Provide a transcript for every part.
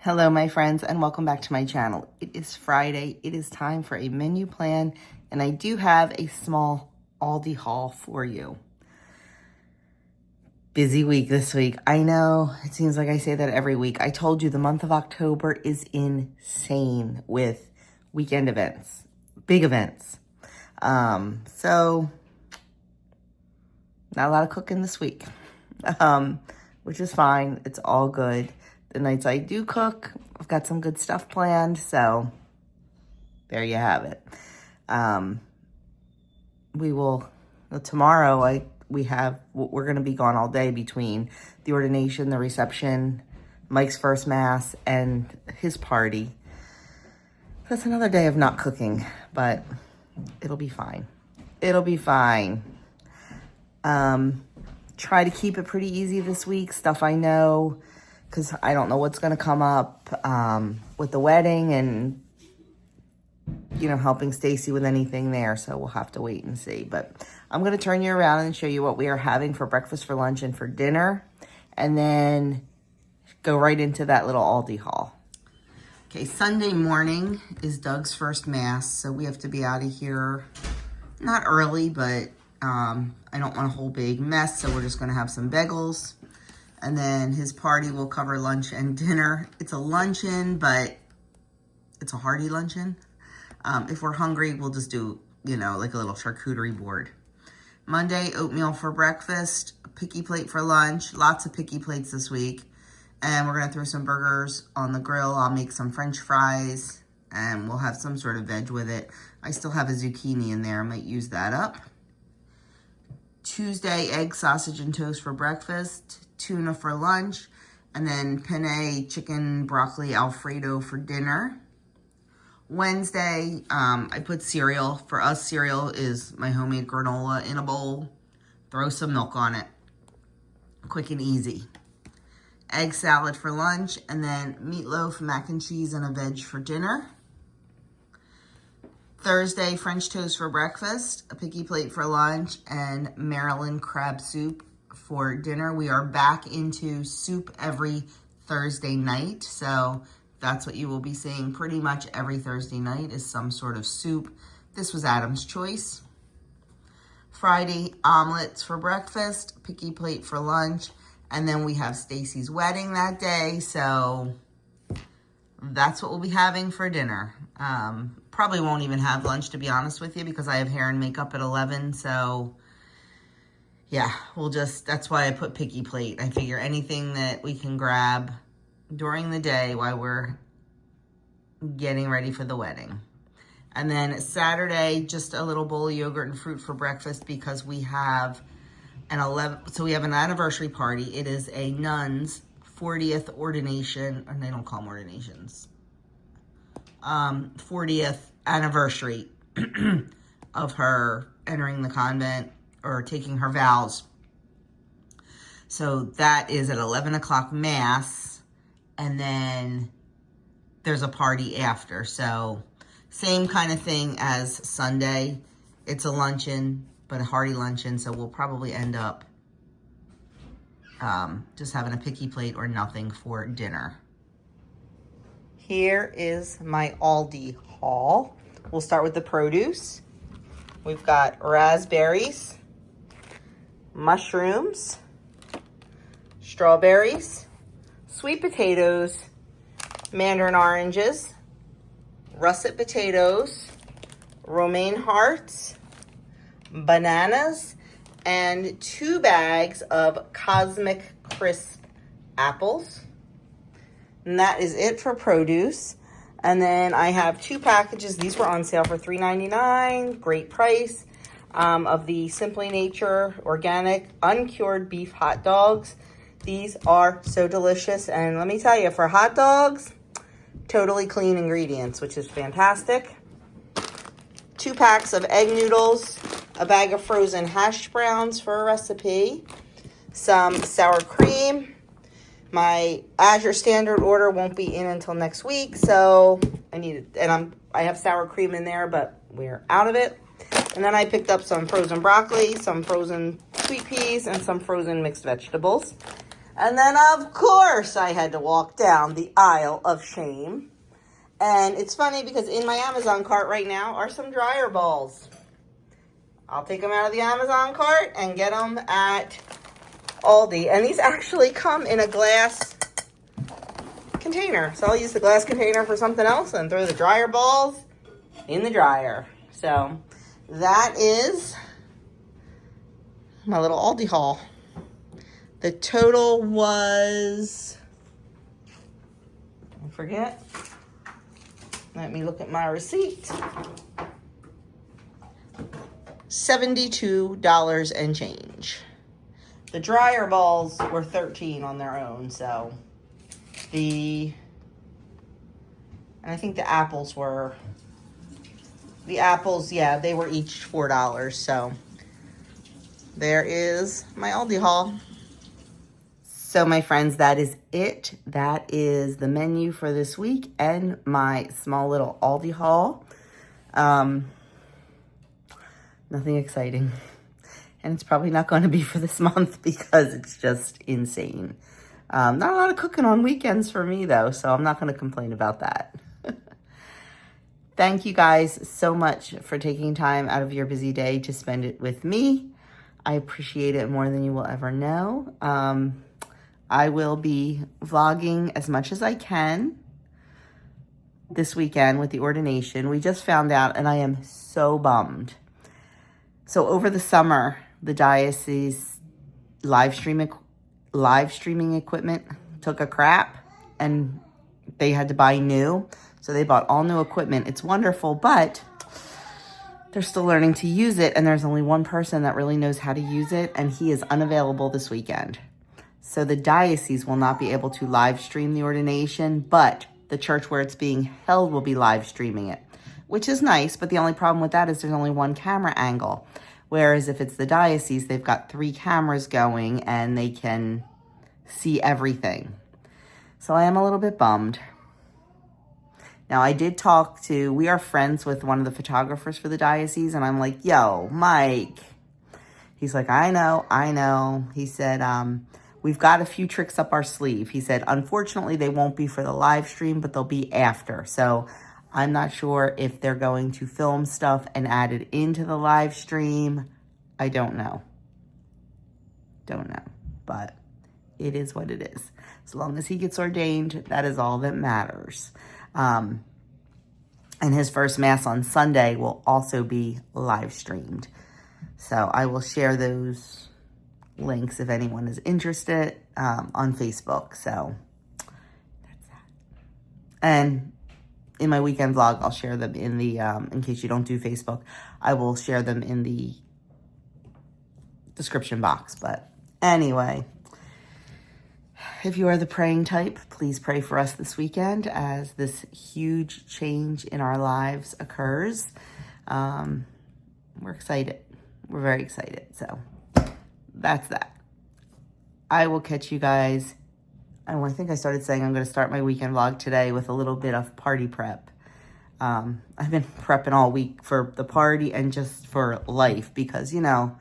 Hello, my friends, and welcome back to my channel. It is Friday. It is time for a menu plan, and I do have a small Aldi haul for you. Busy week this week. I know, it seems like I say that every week. I told you the month of October is insane with weekend events, big events. So not a lot of cooking this week, which is fine. It's all good. The nights I do cook, I've got some good stuff planned, so there you have it. Tomorrow we're going to be gone all day between the ordination, the reception, Mike's first mass, and his party. That's another day of not cooking, but it'll be fine. It'll be fine. Try to keep it pretty easy this week, stuff I know, because I don't know what's going to come up with the wedding and, helping Stacy with anything there. So we'll have to wait and see. But I'm going to turn you around and show you what we are having for breakfast, for lunch, and for dinner. And then go right into that little Aldi haul. Okay, Sunday morning is Doug's first mass. So we have to be out of here, not early, but I don't want a whole big mess. So we're just going to have some bagels. And then his party will cover lunch and dinner. It's a luncheon, but it's a hearty luncheon. If we're hungry, we'll just do, like a little charcuterie board. Monday, oatmeal for breakfast, picky plate for lunch. Lots of picky plates this week. And we're going to throw some burgers on the grill. I'll make some French fries, and we'll have some sort of veg with it. I still have a zucchini in there. I might use that up. Tuesday, egg, sausage, and toast for breakfast. Tuna for lunch, and then penne, chicken, broccoli, Alfredo for dinner. Wednesday, I put cereal. For us, cereal is my homemade granola in a bowl. Throw some milk on it. Quick and easy. Egg salad for lunch, and then meatloaf, mac and cheese, and a veg for dinner. Thursday, French toast for breakfast, a picky plate for lunch, and Maryland crab soup for dinner. We are back into soup every Thursday night, so that's what you will be seeing pretty much every Thursday night is some sort of soup. This was Adam's choice. Friday, omelets for breakfast, picky plate for lunch, and then we have Stacy's wedding that day, so that's what we'll be having for dinner. Probably won't even have lunch, to be honest with you, because I have hair and makeup at 11, so yeah, that's why I put picky plate. I figure anything that we can grab during the day while we're getting ready for the wedding. And then Saturday, just a little bowl of yogurt and fruit for breakfast because we have we have an anniversary party. It is a nun's 40th ordination, and they don't call them ordinations. 40th anniversary of her entering the convent or taking her vows. So that is at 11 o'clock mass, and then there's a party after. So same kind of thing as Sunday. It's a luncheon, but a hearty luncheon, so we'll probably end up just having a picky plate or nothing for dinner. Here is my Aldi haul. We'll start with the produce. We've got raspberries, mushrooms, strawberries, sweet potatoes, mandarin oranges, russet potatoes, romaine hearts, bananas, and 2 bags of Cosmic Crisp apples. And that is it for produce. And then I have 2 packages. These were on sale for $3.99. Great price. Of the Simply Nature organic uncured beef hot dogs. These are so delicious. And let me tell you, for hot dogs, totally clean ingredients, which is fantastic. 2 packs of egg noodles, a bag of frozen hash browns for a recipe, some sour cream. My Azure standard order won't be in until next week, so I need it. And I have sour cream in there, but we're out of it. And then I picked up some frozen broccoli, some frozen sweet peas, and some frozen mixed vegetables. And then, of course, I had to walk down the aisle of shame. And it's funny because in my Amazon cart right now are some dryer balls. I'll take them out of the Amazon cart and get them at Aldi. And these actually come in a glass container. So I'll use the glass container for something else and throw the dryer balls in the dryer. So that is my little Aldi haul. The total was, I forget. Let me look at my receipt. $72 and change. The dryer balls were $13 on their own, so and I think the apples, yeah, they were each $4, so there is my Aldi haul. So my friends, that is it. That is the menu for this week and my small little Aldi haul. Nothing exciting. And it's probably not going to be for this month because it's just insane. Not a lot of cooking on weekends for me though, so I'm not going to complain about that. Thank you guys so much for taking time out of your busy day to spend it with me. I appreciate it more than you will ever know. I will be vlogging as much as I can this weekend with the ordination. We just found out and I am so bummed. So over the summer, the diocese live streaming equipment took a crap and they had to buy new. So they bought all new equipment. It's wonderful, but they're still learning to use it. And there's only one person that really knows how to use it. And he is unavailable this weekend. So the diocese will not be able to live stream the ordination, but the church where it's being held will be live streaming it, which is nice. But the only problem with that is there's only one camera angle. Whereas if it's the diocese, they've got 3 cameras going and they can see everything. So I am a little bit bummed. Now I did we are friends with one of the photographers for the diocese, and I'm like, yo, Mike. He's like, I know. He said, we've got a few tricks up our sleeve. He said, unfortunately, they won't be for the live stream, but they'll be after. So I'm not sure if they're going to film stuff and add it into the live stream. I don't know. But it is what it is. As long as he gets ordained, that is all that matters. And his first Mass on Sunday will also be live streamed. So I will share those links if anyone is interested on Facebook. So that's that. And in my weekend vlog, I'll share them in the, in case you don't do Facebook, I will share them in the description box. But anyway, if you are the praying type, please pray for us this weekend as this huge change in our lives occurs. We're excited. We're very excited. So that's that. I will catch you guys. I think I started saying I'm going to start my weekend vlog today with a little bit of party prep. I've been prepping all week for the party and just for life because, you know,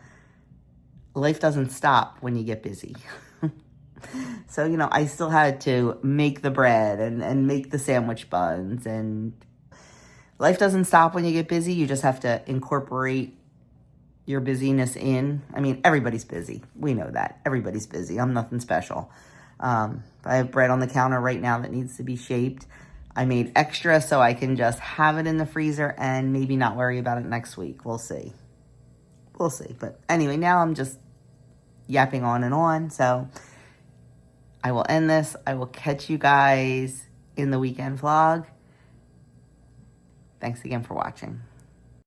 life doesn't stop when you get busy. So, you know, I still had to make the bread and make the sandwich buns, and life doesn't stop when you get busy. You just have to incorporate your busyness in. I mean, everybody's busy. We know that. Everybody's busy. I'm nothing special. I have bread on the counter right now that needs to be shaped. I made extra so I can just have it in the freezer and maybe not worry about it next week. We'll see. We'll see. But anyway, now I'm just yapping on and on. So I will end this. I will catch you guys in the weekend vlog. Thanks again for watching.